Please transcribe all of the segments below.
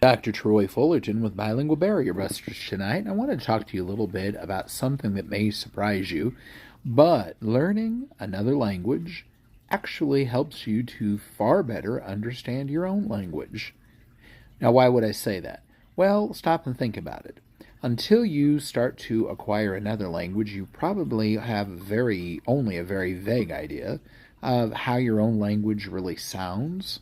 Dr. Troy Fullerton with Bilingual Barrier Busters tonight. I want to talk to you a little bit about something that may surprise you, but learning another language actually helps you to far better understand your own language. Now, why would I say that? Well, stop and think about it. Until you start to acquire another language, you probably have only a very vague idea of how your own language really sounds,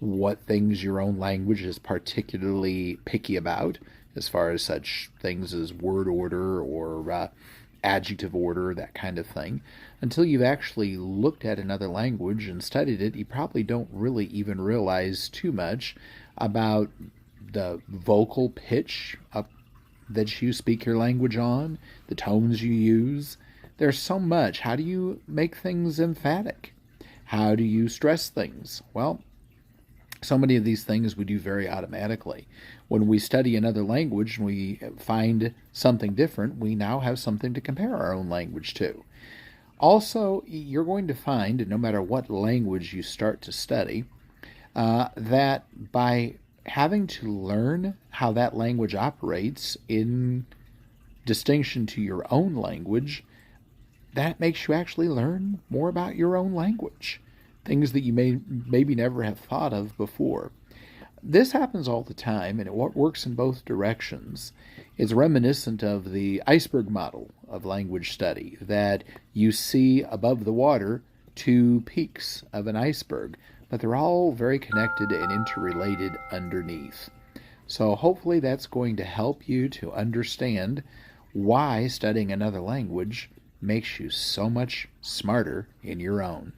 what things your own language is particularly picky about, as far as such things as word order or adjective order, that kind of thing. Until you've actually looked at another language and studied it, you probably don't really even realize too much about the vocal pitch that you speak your language on, the tones you use. There's so much. How do you make things emphatic? How do you stress things? Well, so many of these things we do very automatically. When we study another language and we find something different, we now have something to compare our own language to. Also, you're going to find, no matter what language you start to study, that by having to learn how that language operates in distinction to your own language, that makes you actually learn more about your own language, things that you may maybe never have thought of before. This happens all the time, and it works in both directions. It's reminiscent of the iceberg model of language study, that you see above the water two peaks of an iceberg, but they're all very connected and interrelated underneath. So hopefully that's going to help you to understand why studying another language makes you so much smarter in your own.